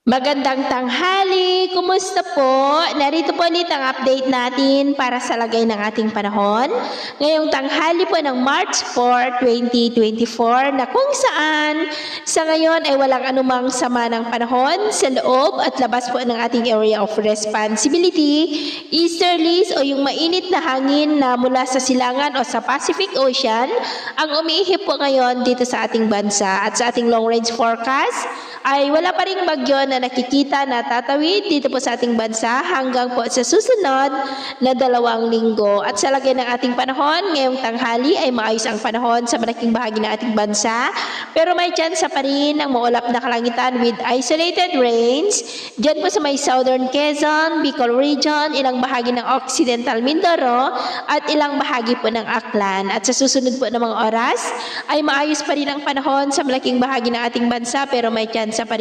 Magandang tanghali! Kumusta po? Narito po ulit ang update natin para sa lagay ng ating panahon. Ngayong tanghali po ng March 4, 2024 na kung saan sa ngayon ay walang anumang sama ng panahon sa loob at labas po ng ating area of responsibility. Easterlies o yung mainit na hangin na mula sa silangan o sa Pacific Ocean ang umiihip po ngayon dito sa ating bansa at sa ating long range forecast ay wala pa ring bagyo na nakikita na tatawid dito po sa ating bansa hanggang po sa susunod na 2 linggo. At sa lagay ng ating panahon, ngayong tanghali ay maayos ang panahon sa malaking bahagi ng ating bansa. Pero may tsansa pa rin ng maulap na kalangitan with isolated rains. Diyan po sa may southern Quezon, Bicol region, ilang bahagi ng occidental Mindoro, at ilang bahagi po ng Aklan. At sa susunod po ng mga oras ay maayos pa rin ang panahon sa malaking bahagi ng ating bansa pero may tsansa pa rin